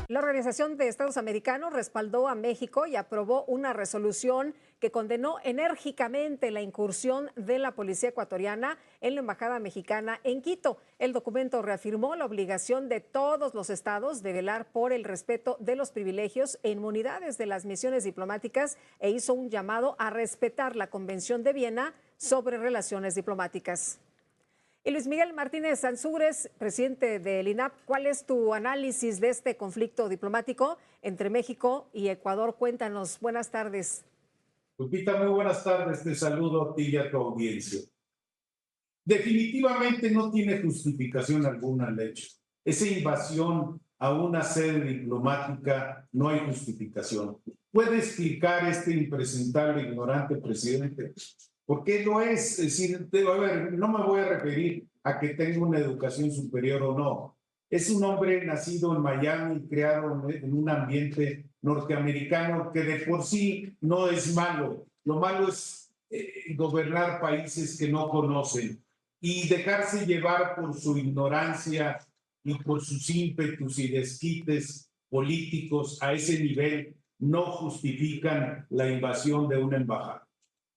La Organización de Estados Americanos respaldó a México y aprobó una resolución que condenó enérgicamente la incursión de la policía ecuatoriana en la embajada mexicana en Quito. El documento reafirmó la obligación de todos los estados de velar por el respeto de los privilegios e inmunidades de las misiones diplomáticas e hizo un llamado a respetar la Convención de Viena sobre relaciones diplomáticas. Y Luis Miguel Martínez Ansúrez, presidente del INAP, ¿cuál es tu análisis de este conflicto diplomático entre México y Ecuador? Cuéntanos, buenas tardes. Lupita, muy buenas tardes, te saludo a ti y a tu audiencia. Definitivamente no tiene justificación alguna el hecho. Esa invasión a una sede diplomática no hay justificación. ¿Puede explicar este impresentable, ignorante presidente por qué lo es? Es decir, a ver, no me voy a referir a que tenga una educación superior o no. Es un hombre nacido en Miami, creado en un ambiente norteamericano que de por sí no es malo. Lo malo es gobernar países que no conocen y dejarse llevar por su ignorancia y por sus ímpetus y desquites políticos a ese nivel no justifican la invasión de una embajada.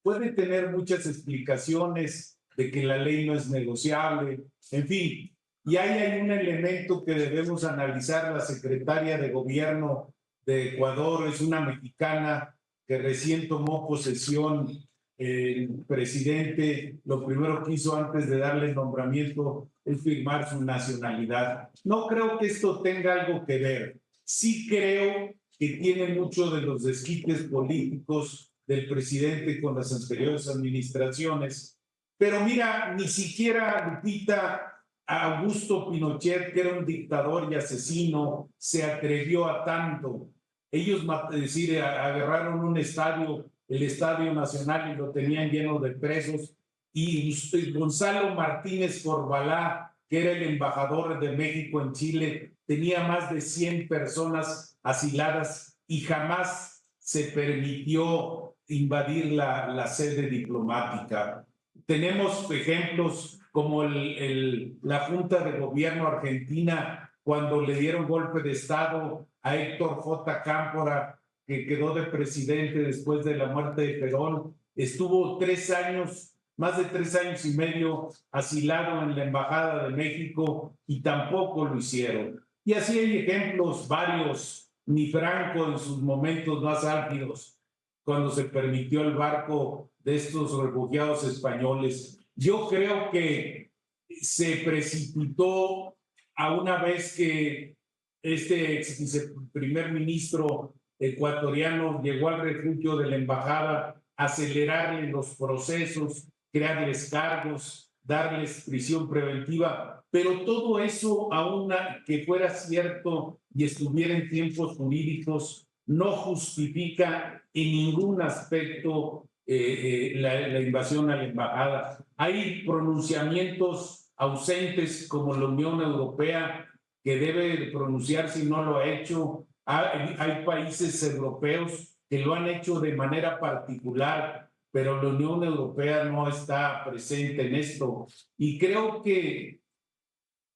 Puede tener muchas explicaciones de que la ley no es negociable, en fin, y ahí hay un elemento que debemos analizar. La secretaria de Gobierno de Ecuador es una mexicana que recién tomó posesión. El presidente lo primero que hizo antes de darle el nombramiento es firmar su nacionalidad. No creo que esto tenga algo que ver. Sí creo que tiene mucho de los desquites políticos del presidente con las anteriores administraciones. Pero mira, ni siquiera, Lupita, Augusto Pinochet, que era un dictador y asesino, se atrevió a tanto. Ellos, es decir, agarraron un estadio, el Estadio Nacional, y lo tenían lleno de presos. Y Gonzalo Martínez Corbalá, que era el embajador de México en Chile, tenía más de 100 personas asiladas y jamás se permitió invadir la sede diplomática. Tenemos ejemplos como la Junta de Gobierno argentina, cuando le dieron golpe de Estado a Héctor J. Cámpora, que quedó de presidente después de la muerte de Perón, estuvo 3 años, más de 3 años y medio asilado en la Embajada de México y tampoco lo hicieron. Y así hay ejemplos varios. Ni Franco en sus momentos más álgidos, cuando se permitió el barco de estos refugiados españoles. Yo creo que se precipitó a una vez que este ex primer ministro ecuatoriano llegó al refugio de la embajada, acelerarle los procesos, crearles cargos, darles prisión preventiva, pero todo eso, aun que fuera cierto y estuviera en tiempos jurídicos, no justifica en ningún aspecto la invasión a la embajada. Hay pronunciamientos ausentes como la Unión Europea, que debe pronunciarse y no lo ha hecho. Hay países europeos que lo han hecho de manera particular, pero la Unión Europea no está presente en esto. Y creo que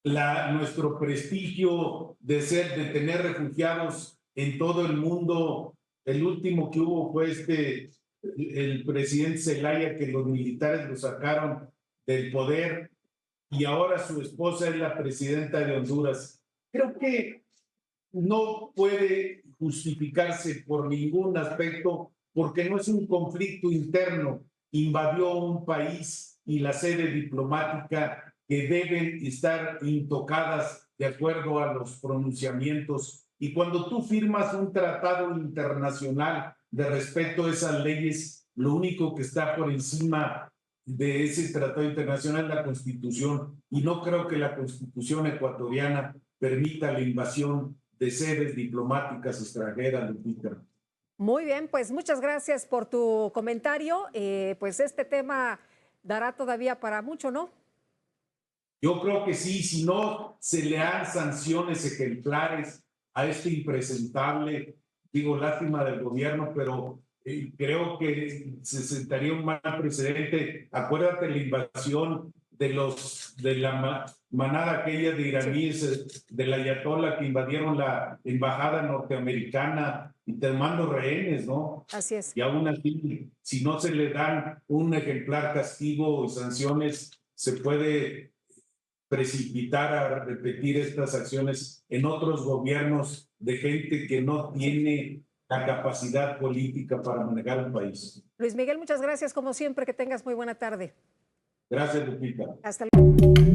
nuestro prestigio de tener refugiados en todo el mundo, el último que hubo fue el presidente Zelaya, que los militares lo sacaron del poder, y ahora su esposa es la presidenta de Honduras. Creo que no puede justificarse por ningún aspecto, porque no es un conflicto interno. Invadió un país y la sede diplomática, que deben estar intocadas de acuerdo a los pronunciamientos. Y cuando tú firmas un tratado internacional de respeto a esas leyes, lo único que está por encima de ese tratado internacional es la Constitución. Y no creo que la Constitución ecuatoriana permita la invasión de sedes diplomáticas extranjeras, Lupita. Muy bien, pues muchas gracias por tu comentario. Pues este tema dará todavía para mucho, ¿no? Yo creo que sí, si no se le dan sanciones ejemplares a este impresentable, digo, lástima del gobierno, pero creo que se sentaría un mal precedente. Acuérdate la invasión de la manada aquella de iraníes, del ayatolá que invadieron la embajada norteamericana y tomando rehenes, ¿no? Así es. Y aún así, si no se le dan un ejemplar castigo y sanciones, se puede precipitar a repetir estas acciones en otros gobiernos de gente que no tiene la capacidad política para manejar un país. Luis Miguel, muchas gracias como siempre, que tengas muy buena tarde. Gracias, Lupita. Hasta luego.